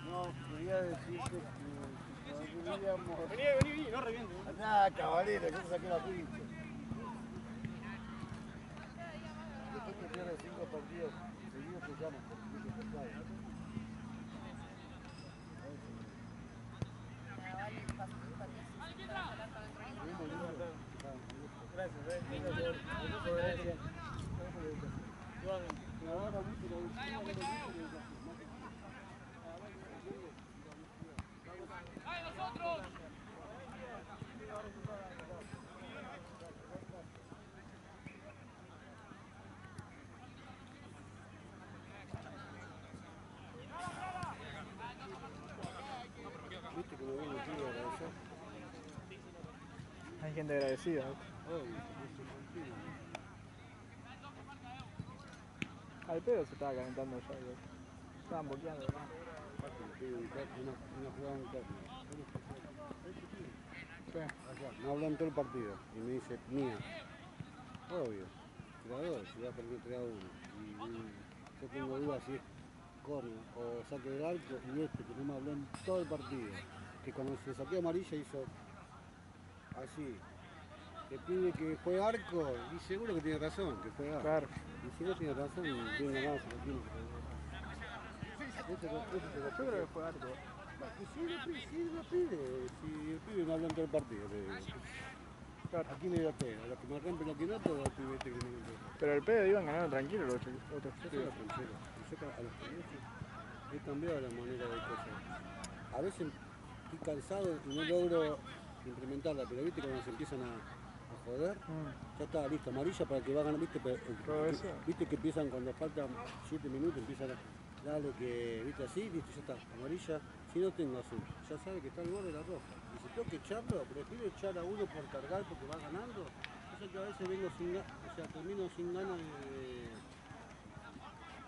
No, quería decirte que podríamos... Vení, no revientes. Andá, caballero, yo te saqué la pincha. Después que pierdes 5 partidos seguidos te llaman porque te pescado. ¿Viste que me viene el tío a agradecer? Hay gente agradecida. Al pedo se estaba calentando ya. Estaban boqueando. Una jugada interna. Sí. Me habló en todo el partido y me dice, mía, obvio, tirador, si va a perder 3-1. Y yo tengo dudas si es córner o saque del arco y que no me habló en todo el partido. Que cuando se saqueó amarilla hizo así. Que pide que juegue arco y seguro que tiene razón, que juega arco. Claro. Y si no tiene razón, tiene ganado, se lo tiene que Yo creo que fue arco. si lo pide, si el pibe me habló en todo el partido, le digo. Claro. ¿A quién le da pena? ¿A los que me rompen los quinotos o al pibe este que me lo Pero el pedo iban ganando tranquilo los otros Yo soy chicos. sincero. Yo a los colegios he cambiado la manera de cosas. A veces estoy cansado y no logro implementarla, pero viste cuando se empiezan a joder, ya está listo, amarilla para que va a ganar, viste que empiezan cuando faltan 7 minutos, empiezan a darle que, viste así, listo, ya está, amarilla, si no tengo azul, ya sabe que está al borde de la roja. Y si tengo que echarlo, prefiero echar a uno por cargar porque va ganando, eso que a veces vengo sin ganas, o sea, termino sin ganas de...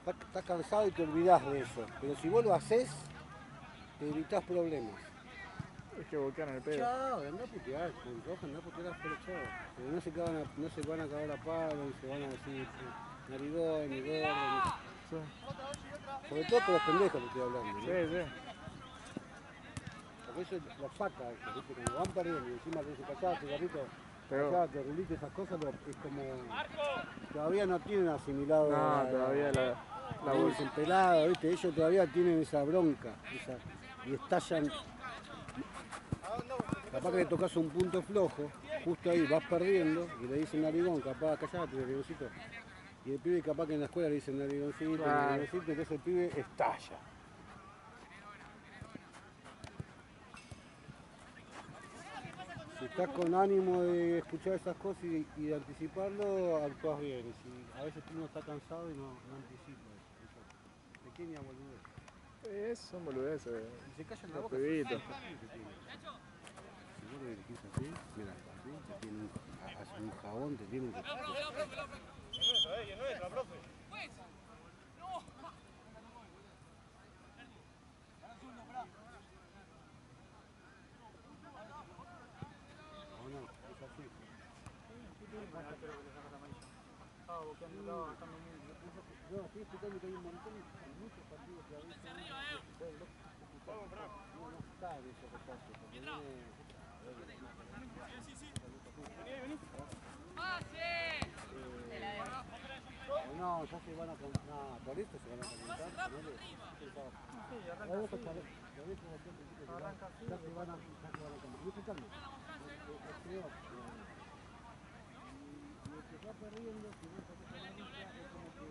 Estás cansado y te olvidás de eso, pero si vos lo haces, te evitás problemas. Es que boquean el pedo. Chao, andá a putear, con roja andá a putear pero chao. Pero no se van a cagar a palo y se van a decir narigón, ni gordo. Sí. Sobre todo por los pendejos que estoy hablando, ¿no? Sí, sí. Porque eso los saca, ¿viste? Cuando van perdiendo y encima de ese callado, cigarrito, Pero... callado, rulito, esas cosas, es como... Todavía no tienen asimilado... No, todavía la bolsa. Dicen pelado, ¿viste? Ellos todavía tienen esa bronca, y estallan... Capaz que le tocas un punto flojo, justo ahí vas perdiendo y le dicen narigón, capaz, callate, narigoncito. Y el pibe capaz que en la escuela le dicen narigoncito, narigoncito, entonces el pibe estalla. Si estás con ánimo de escuchar esas cosas y de anticiparlo, actúas bien. Y si a veces uno está cansado y no anticipa eso. Pequeña boludez. Son boludeces. Y se callan la Los boca. pibitos. Si vos le dirigís así, mira, así, te tiene un jabón, te tiene que... Y es nuestra, profe. No, no, es así. No, estoy explicando que hay un montón, muchos partidos que a veces... No está en esos espacios, porque no, ya se van a calentar, por esto se van a calentar. Ya se van a calentar. Y calma. Y el que va perdiendo, si no se hace la lista, es como que...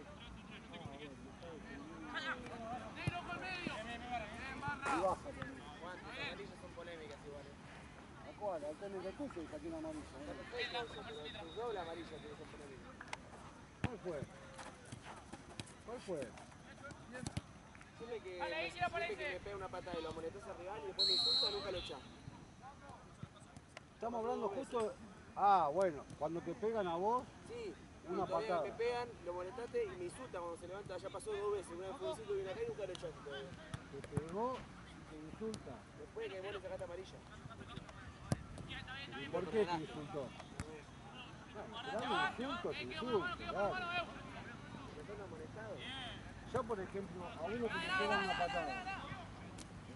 ¡Negro por medio! Y baja también. ¿Cuántas amarillas son polémicas igual? ¿A cuál? Al tenis de Tuco y saqué una amarilla. Pero doble amarilla que son polémicas. ¿Cuál fue? ¿Cuál fue? Siempre que me pega una patada y lo amonestas al rival y después me insulta, nunca lo echás. Estamos hablando justo... Ah, bueno, cuando te pegan a vos, Sí, una patada. Me pegan, lo molestaste y me insulta cuando se levanta. Ya pasó 2 veces. Una vez fue un insulto y vine acá y nunca lo echaste todavía. Te pegó y te insulta. Después de que vos le sacaste amarilla. ¿Y por qué te insultó? Bueno, te insulto, dale. Pero son amonestados. yo, por ejemplo, a uno que te pega una patada,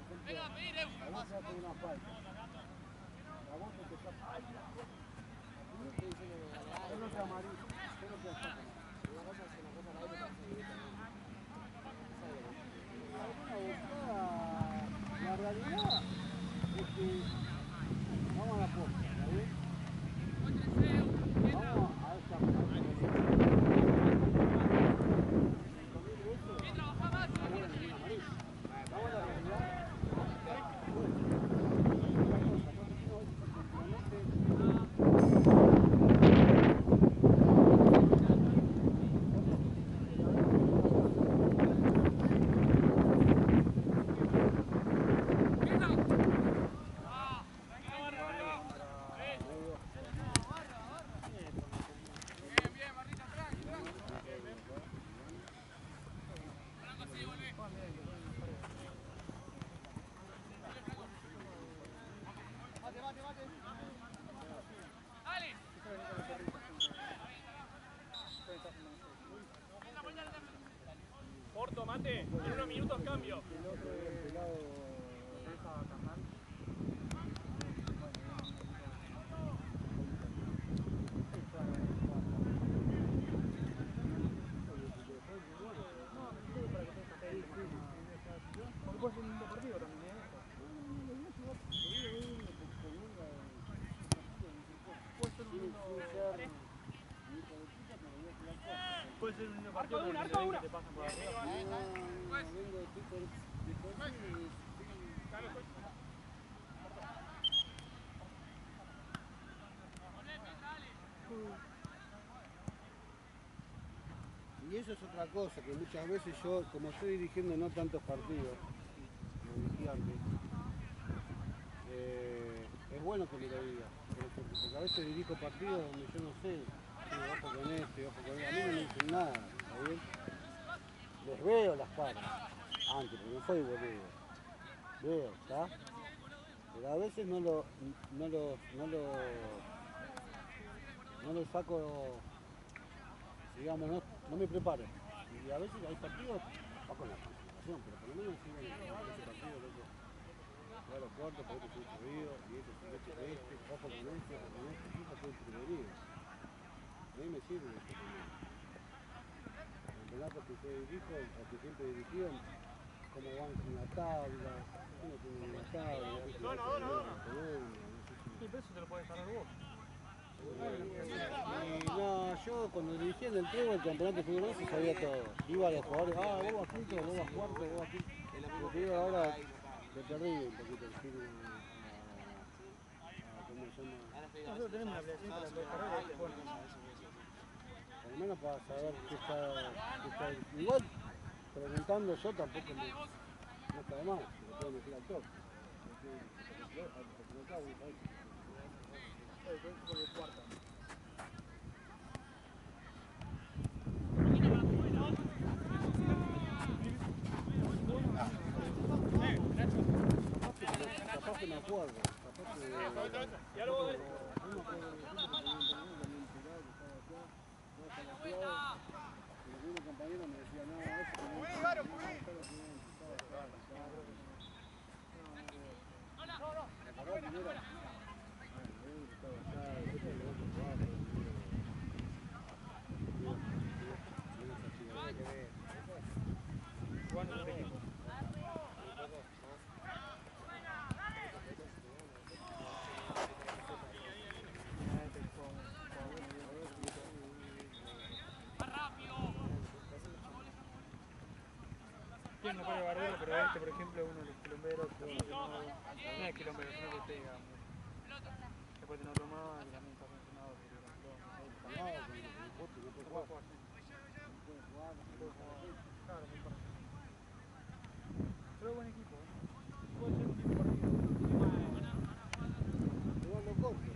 por ejemplo, a vos te hace una falta, a vos te saca, yo no te amarillo, yo no te saco. Una cosa es una cosa, la otra es directamente. La realidad es que vamos a la puerta, ¿está bien? Vamos a esa Porto, mate, en unos minutos cambio. Puede ser un lindo partido también, Puede ser un lindo partido también, que te pasan por arriba. Y eso es otra cosa, que muchas veces yo, como estoy dirigiendo no tantos partidos, como dirigí antes, es bueno que me lo diga, porque a veces dirijo partidos donde yo no sé, ojo con este, ojo con este, a mí no me dicen nada, ¿está bien? Les veo las caras, antes, porque no soy boludo, veo, ¿está? Pero a veces no lo saco, digamos, no me preparo. Y a veces hay partidos, va con la concentración, pero por lo menos sigo en ese partido, loco. Voy a los cuartos, por este estoy subido, y este, ojo con este, equipo fue el primero. A mí me sirve este primero. Campeonatos que yo dirijo, o que siempre he dirigido, cómo van con la tabla, cómo tienen la tabla, Sí, pero eso te lo puedes ganar vos. Y no, yo cuando dirigía en el Trébol, el campeonato de fútbol se sabía todo. Iba a los jugadores, vos vas quinto, vos vas cuarto, vos vas quinto. Lo que digo ahora, le perdí un poquito el feeling a ¿cómo se llama? Nosotros tenemos una aplicación para poder cargar y bueno. Por lo menos para saber qué está. Igual, preguntando yo tampoco no está de más, lo puedo meter al top. Cuarta. Capaz que me acuerdo, capaz que... Ya lo voy a ver. Algunos compañeros me decían, no, eso Tiene un par de barreros, pero este, por ejemplo, es uno de los quilomberos que no es quilombero, sino que pega mucho. Después tiene otro más que también está funcionado, claro, muy parecido. Pero es buen equipo, puede ser un tipo partido. igual lo corto.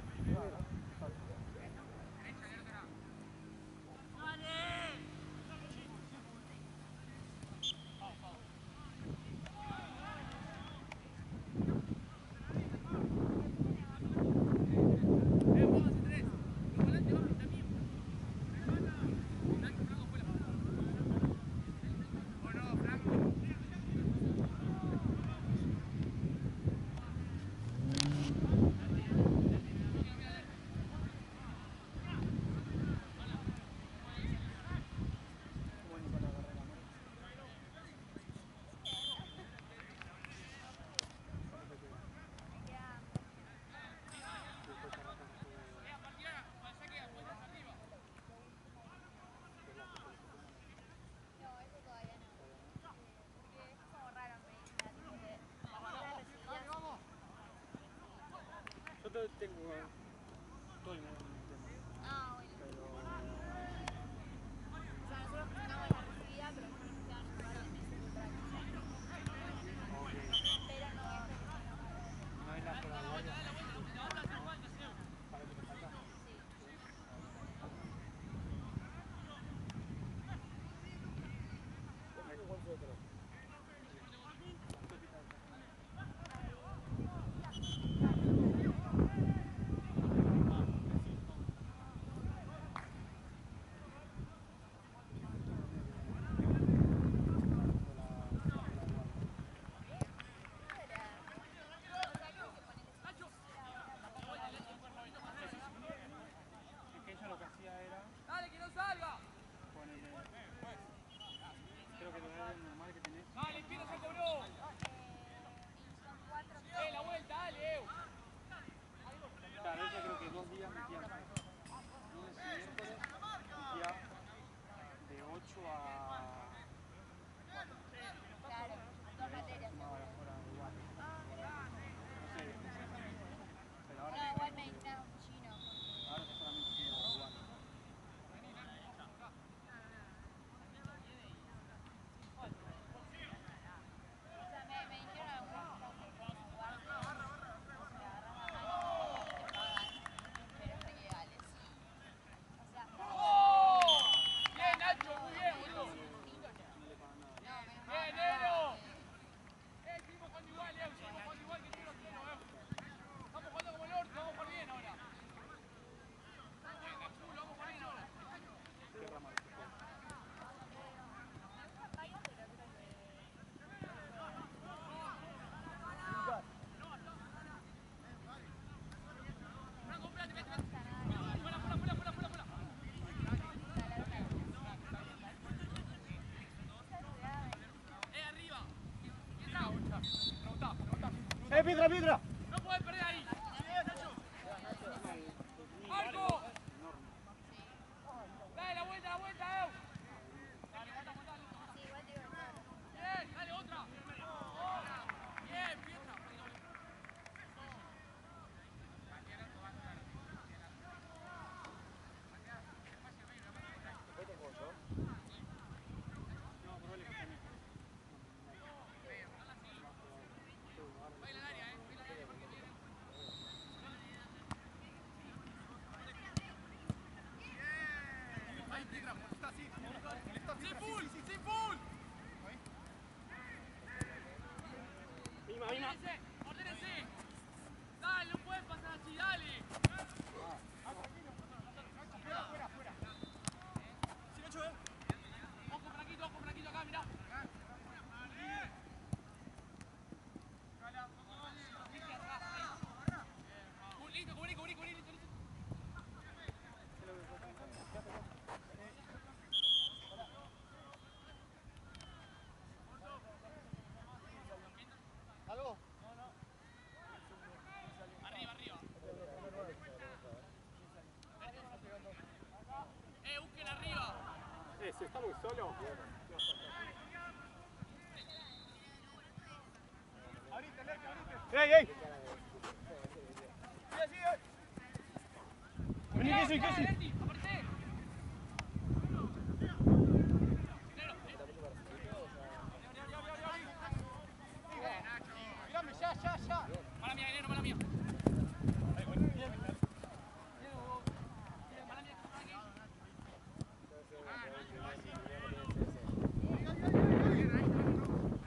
Piedra. No puedes perder ahí. ¡Marco! Dale la vuelta, Ew. Dale, aguanta. Bien, dale otra. Bien, Pietra. ¡Sin full! ¡Ordénense! ¡Dale, no puedes pasar así, dale! Ojo, Franquito, acá, mirá. Listo, cubrí, listo. ¿Algo? Arriba. Busquen arriba. Si está muy solo. ¡Ey! Vení, Kessy. Aparece. Mirame, ya. Mala mía, Guillermo, mala mía.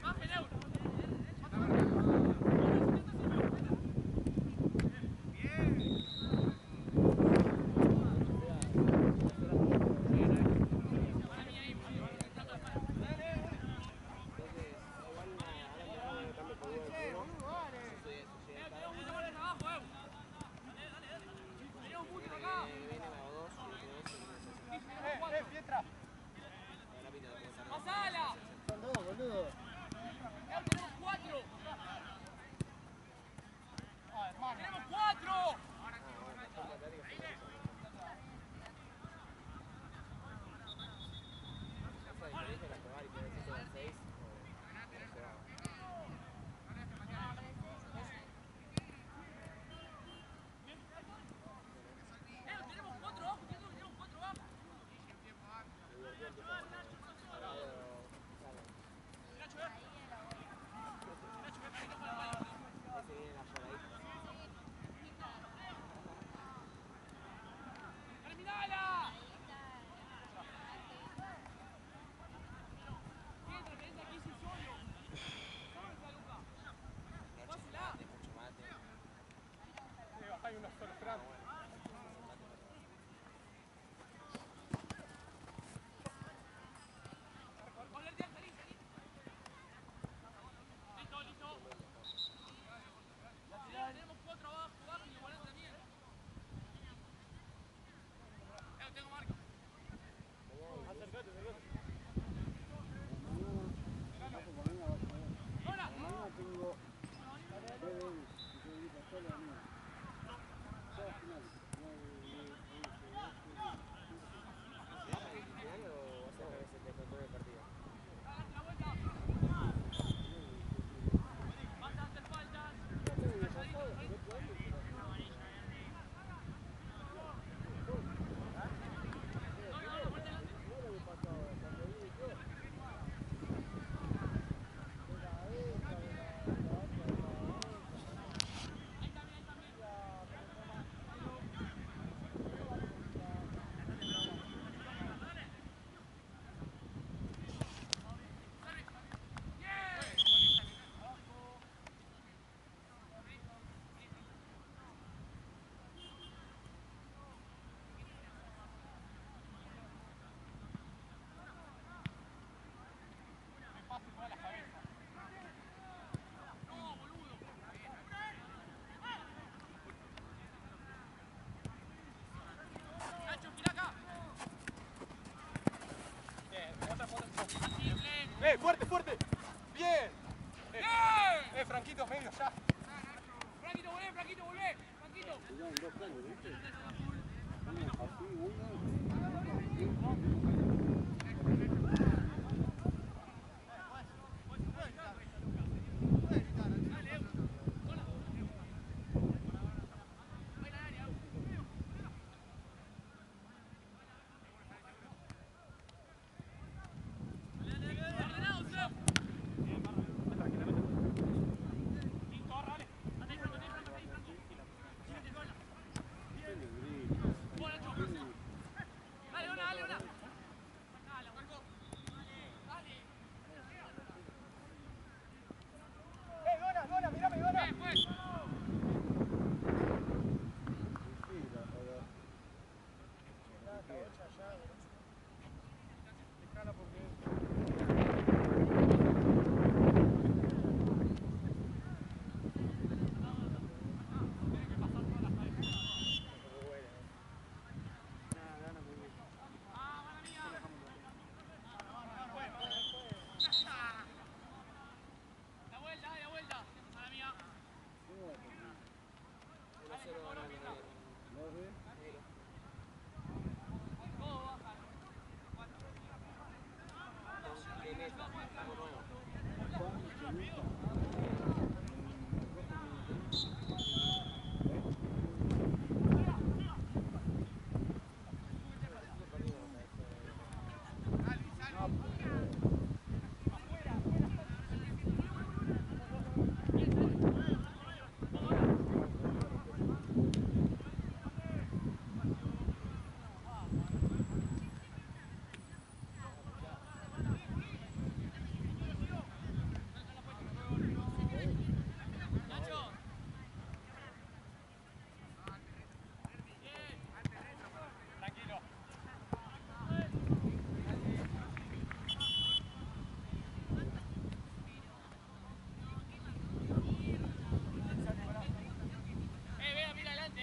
Bajen, Euro. Pietra. ¡Pasala! Son dos, boludo. ¡Tenemos 4! ¡Tenemos 4! Tenemos 4 abajo, tenemos 4 abajo. ¡Terminala! Pietra, tenés aquí sin solo. ¿Dónde está Luca? ¡Pásela! Hay una sola Fran. Volverte a salir. Listo. Tenemos 4 abajo y los 40 también. Tengo marca. Mañana tengo Bastantes faltas. ¡Fuerte! ¡Bien! Franquitos, medio ya. Franquito, volvé, Franquito. Jugaban dos planes, ¿viste? Uno así, uno. Dona, mirame, Dona. La vuelta. A la mía. Todo baja. Nacho. Tranquilo. Vea, mira adelante,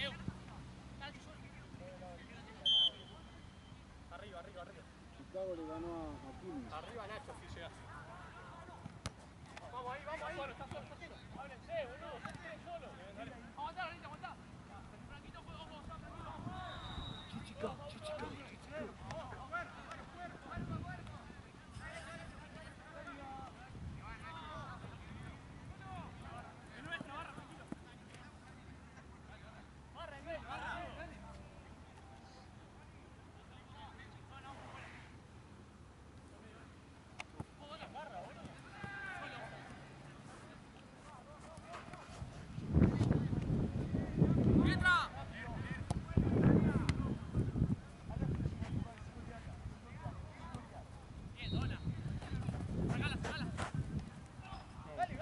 Arriba. Chicago le ganó a Quilmes. Arriba Nacho, si llegas. Vamos ahí. Bueno, está solo. Háblense, boludo, ustedes solos. Aguantá, Renita, aguantá. Franquito, ojo, Pietra. Bien, Dona. Sacala. Dale.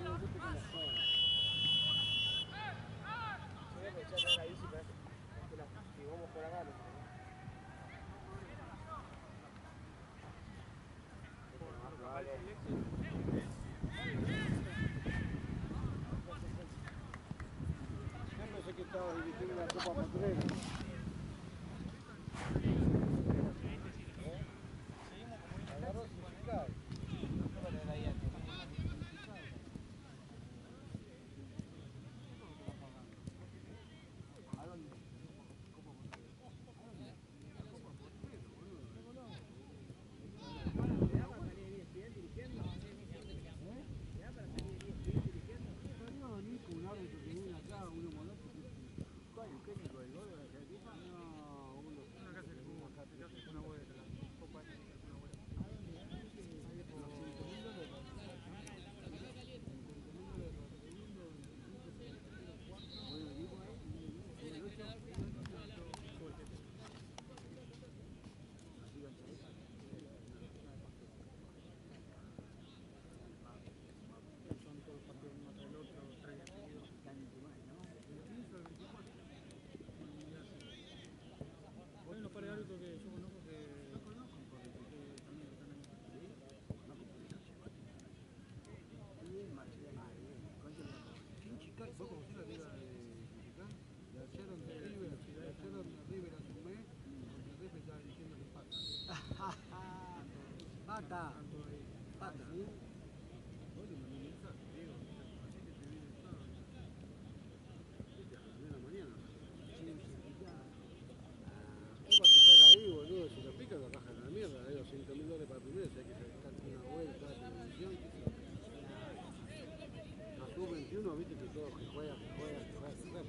No esperes. Yo pensé que estaba dirigiendo la Copa Patrera. Agarró significado. Un árbitro que viene acá, uno molesto, ¿cuál es el técnico del gol de la Argentina? ¿Vos conocés la liga de Mexicana? La echaron de River, hace un mes, porque River estaba diciendo que pata. Pata. Pata. Hoy le mandé un mensaje, Diego, así que te viene el sábado. Viste, a las 9 de la mañana. ¿Qué va a picar ahí, boludo? Si lo pica, lo bajan a la mierda. Le digo $5.000 para primero, si hay que sacar una vuelta de televisión. La sub-21, viste que todo que juega, primer partido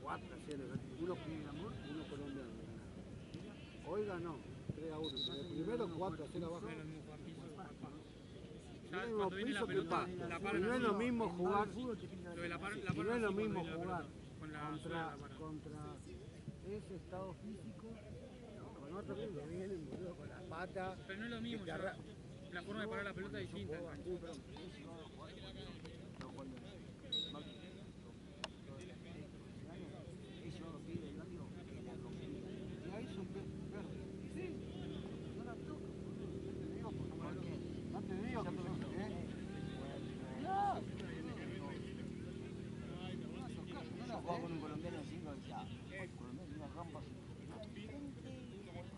4-0. Uno Pinamor y uno colombiano. Hoy ganó 3-1. El primero 4-0 abajo. No es lo mismo piso que pa. Y no es lo mismo jugar. Y no es lo mismo jugar contra ese estado físico con otros que te vienen, boludo, con las patas. Pero no es lo mismo, la forma de parar la pelota es distinta. Con un colombiano encima ya. Colombiano una rampa.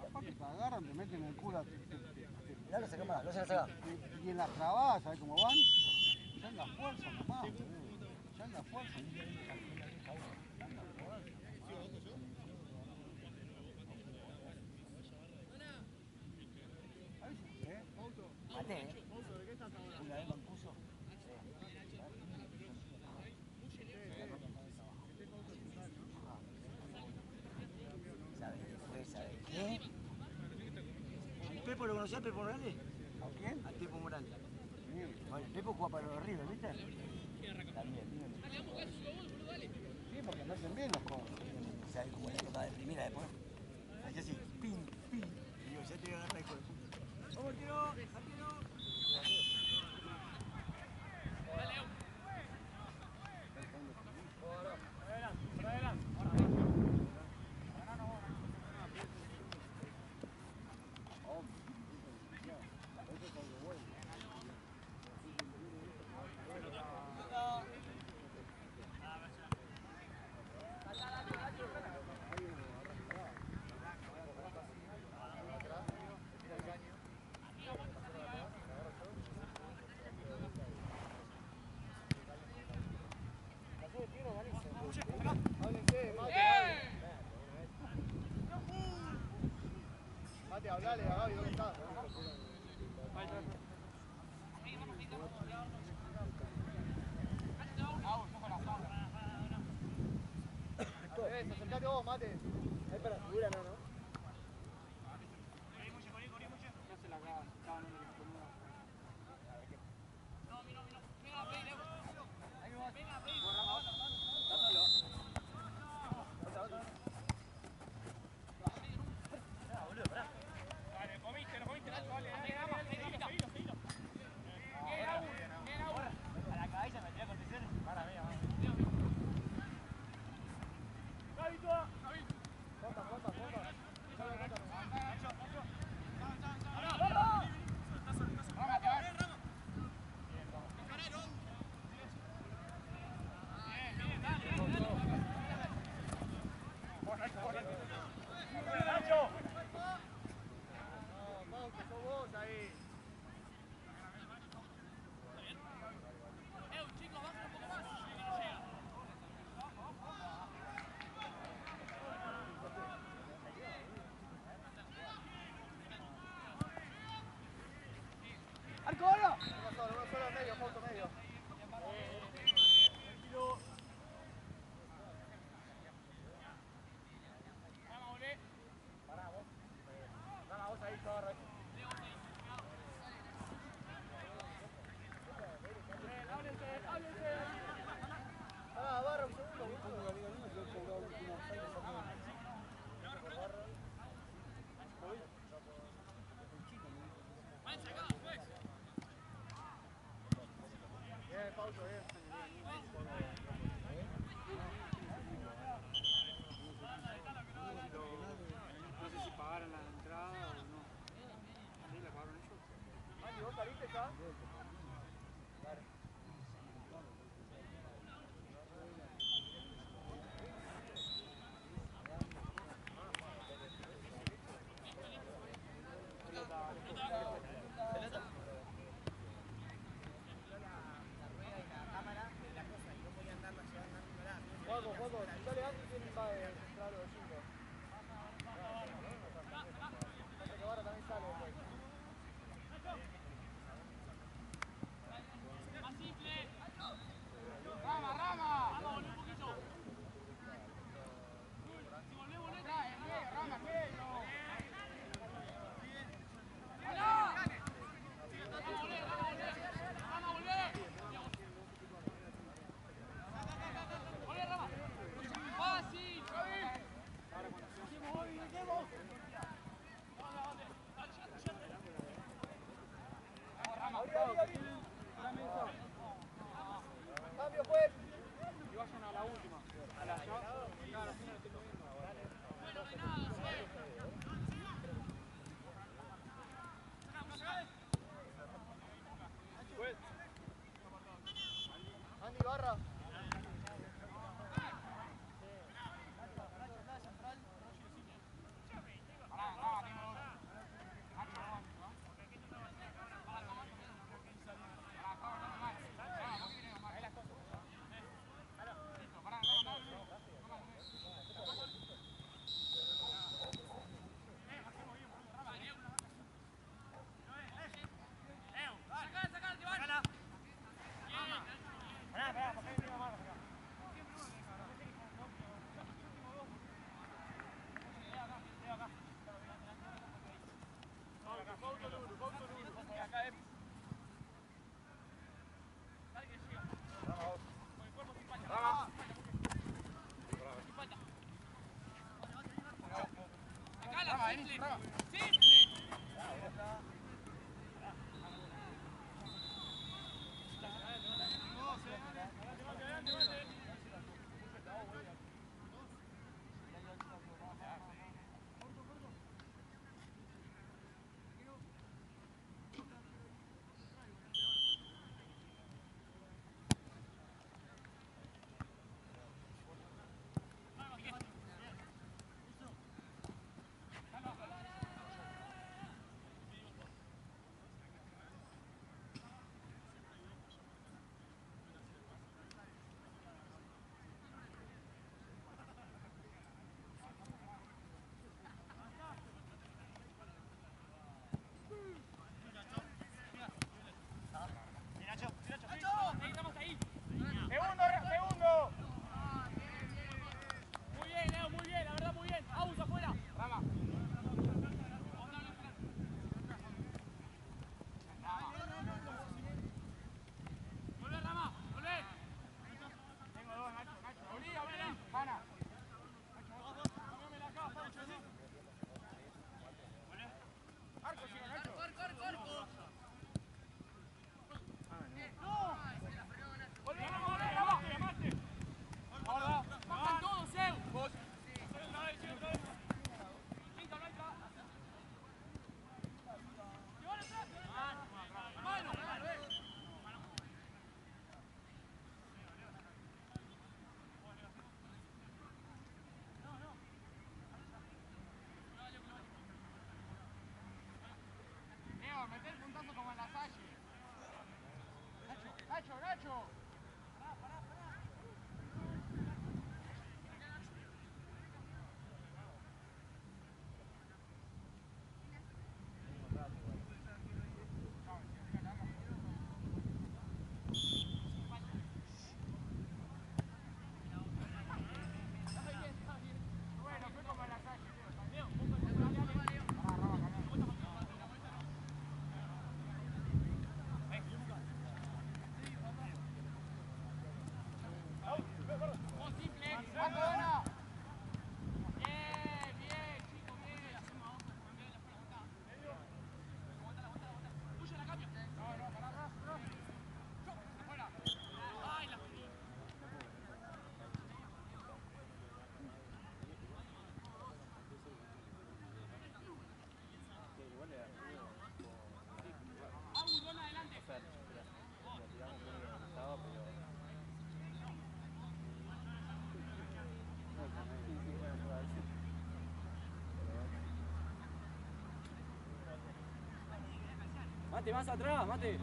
Aparte te agarran, te meten el culo. Mirá, lo saca más, lo saca. Y en las trabadas, ¿sabes cómo van? Ya en la fuerza nomás, boludo. Ya en la fuerza. Mate, una vez Mancuso. ¿Sabe qué? ¿El Pepo lo conocía, Pepo Morales? ¿A quién? Al Pepo Morales. Bueno, el Pepo juega para los River, ¿viste? También, Sí, porque no hacen bien los cobros. ¿Sabes cómo la tocaba de primera después? Hacía así, pin, pin. Y digo, ya te voy a agarrar el cuerpo. ¡Vamos, tiro! ¡Arquero! Mate, hablale a Gaby, ¿dónde estás? Acercate vos, Mate. Ahí para la figura, no, ¿no? Uno solo medio, Fausto medio. Vamos ahí, corre. Barra un segundo. Bien, Fausto, bien. No sé si pagaron la entrada o no. ¿Sí la pagaron ellos? Mati, ¿vos saliste ya? Preguntale a Andy quién va de central o de 5. Que ahora también sale después. Más simple. Rama, rama. Vamos, volvé un poquito. Si volvés, volvé. Trae, rama, medio. ¡Hola! Vamos, volvé, vamos, volvé. Vamos, volvé. Volvé, rama. Fácil. Cambio, pues. Y vayan a la última. A la ya. Cada la final estoy moviendo. Bueno, de nada, Andy Barra. Meter el puntazo como en la Salle. Nacho, Nacho. Mate, más atrás, mate.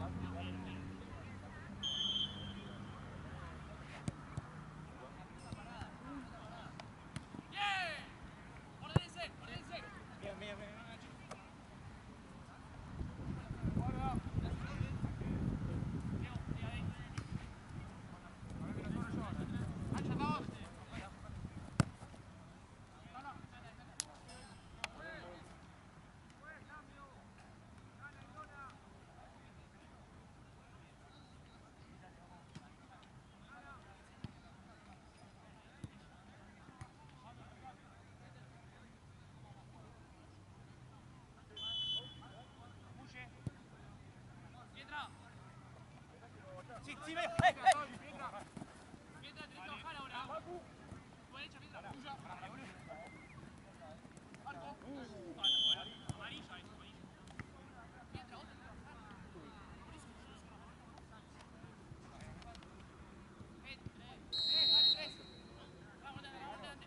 Sí, medio. ¡Eh! Pietra, tenés que bajar ahora. Por derecha, Pietra. Marco. Amarilla, amarilla. Pietra, vos tenés que bajar. Dale, 3. Vamos, adelante.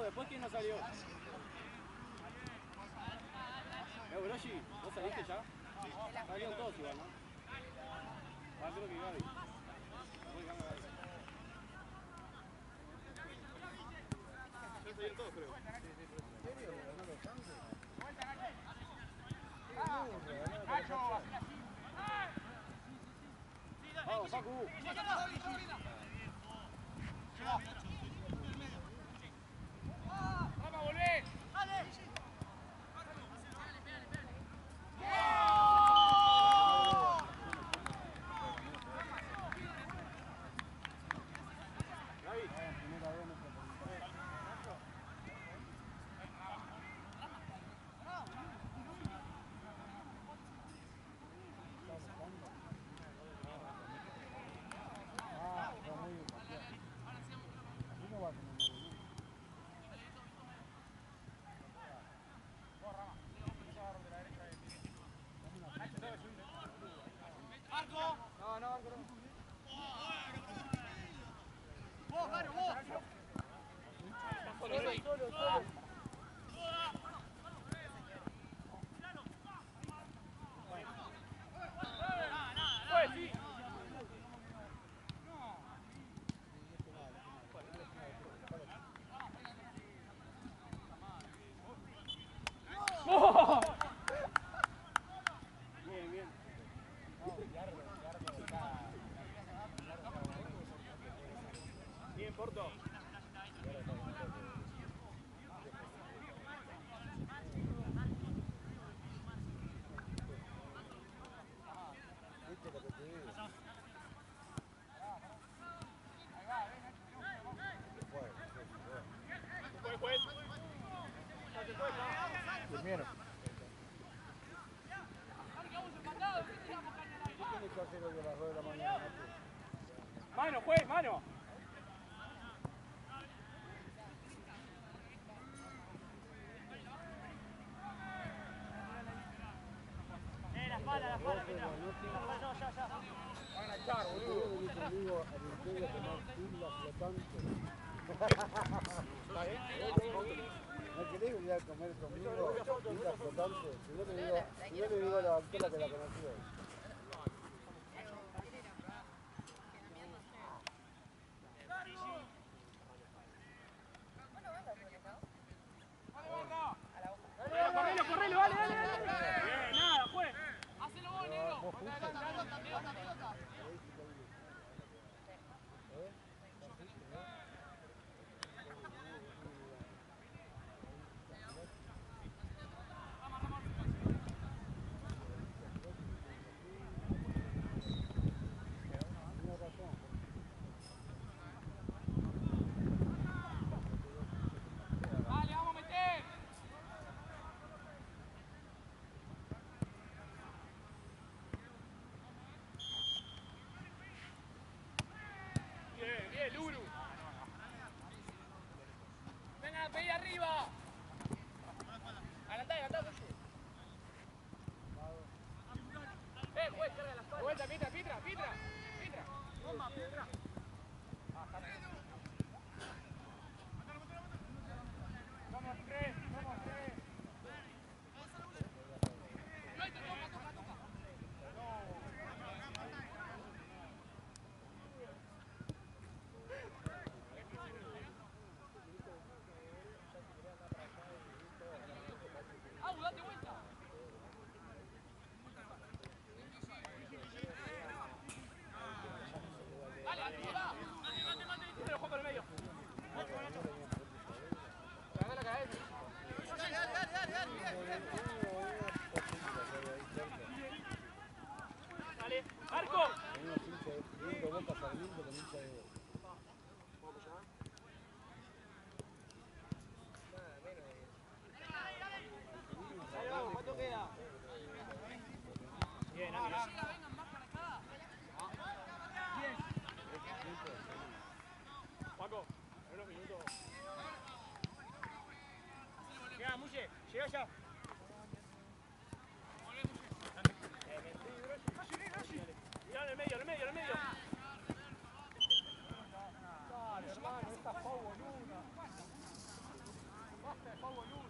Después, ¿quién no salió? Orochi, ¿vos saliste ya? Salieron todos igual, ¿no? Ah, creo que Gaby. Después Gaby. Ya salieron todos, creo. Vamos, Facu. Vamos, volvé. Bien, bien. Bien, Porto. ¿Viste lo que te digo? Durmieron. ¿Qué tienes que hacer hoy a las 2 de la mañana, Mati? Mano, juez, mano. La espalda, Pietra. Ya. Van a echar, boludo. Venís conmigo al imperio a tomar islas flotantes. ¿No querés venir a comer conmigo islas flotantes? Si yo le digo a la doctora que la conocí hoy. Correlo, dale. Bien, nada, juez. Hacelo vos, negro. Dale, vamos a meter. Bien, Luru. Venga, pedí arriba. Adelantá, Lucho. Juez, carga la espalda. Vuelta, Pietra. Toma, Pietra. Vamos, tres. Toca. Dale, Marco. Boca Sarmiento con hincha de ¿Cuánto queda? Bien, Ángel. Vengan más para acá. Paco, en unos minutos. Llega, Muche, llega ya. Mirá en el medio, en el medio, en el medio. Dale, hermano, esta es Pau Boluda. Basta de Pau Boluda.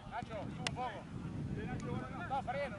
Nacho, sube un poco. No, perdiendo.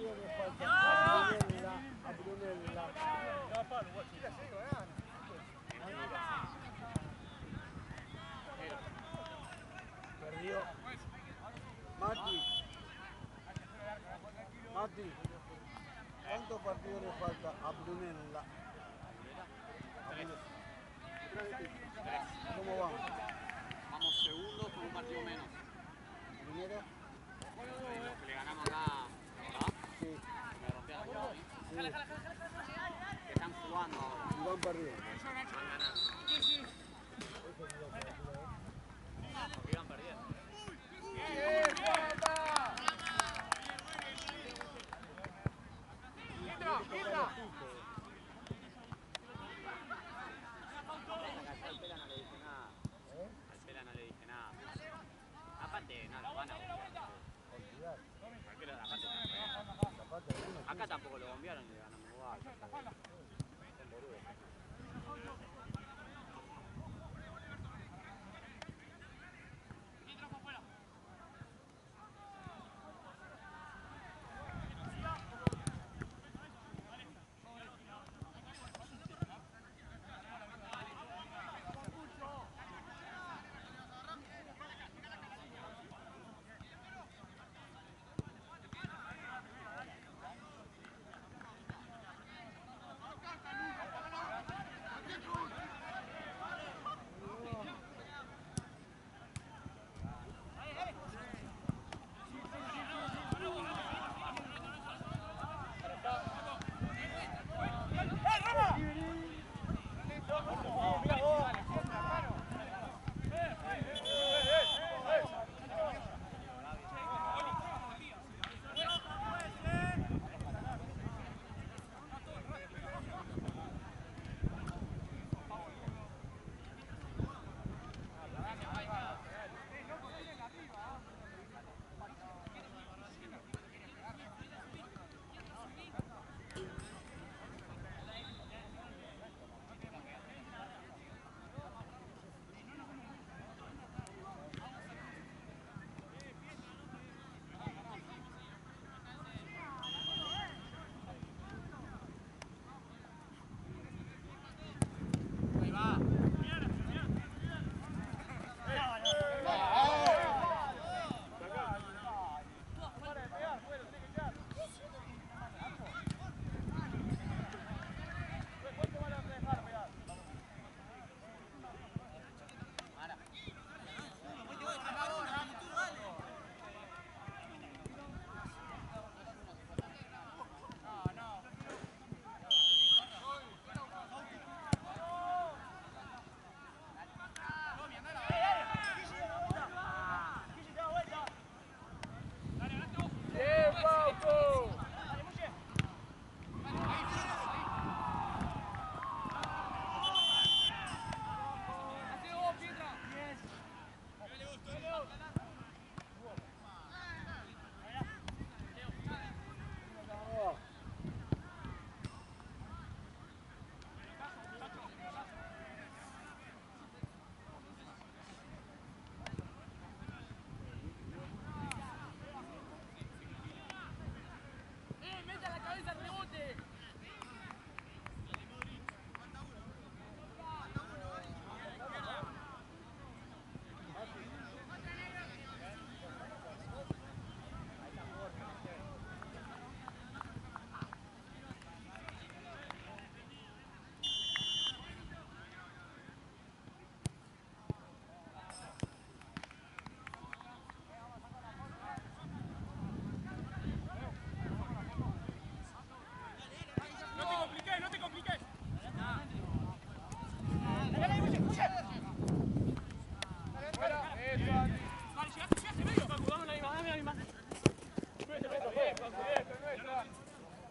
partido le falta a Brunella. Perdió. Mati, ¿cuántos partidos le falta a Brunella? ¿Cómo va? Vamos segundos con un partido menos. ¿Primero? Lo que le ganamos acá, ¿verdad? Sí. Me rompieron la bola, ¿eh? Sí. Que están jugando ahora. Y van perdiendo. Van ganando. Porque iban perdiendo. Al Pela no le dije nada. Aparte, no lo van a bombear. Acá tampoco lo bombearon y le ganamos igual.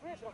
Eso,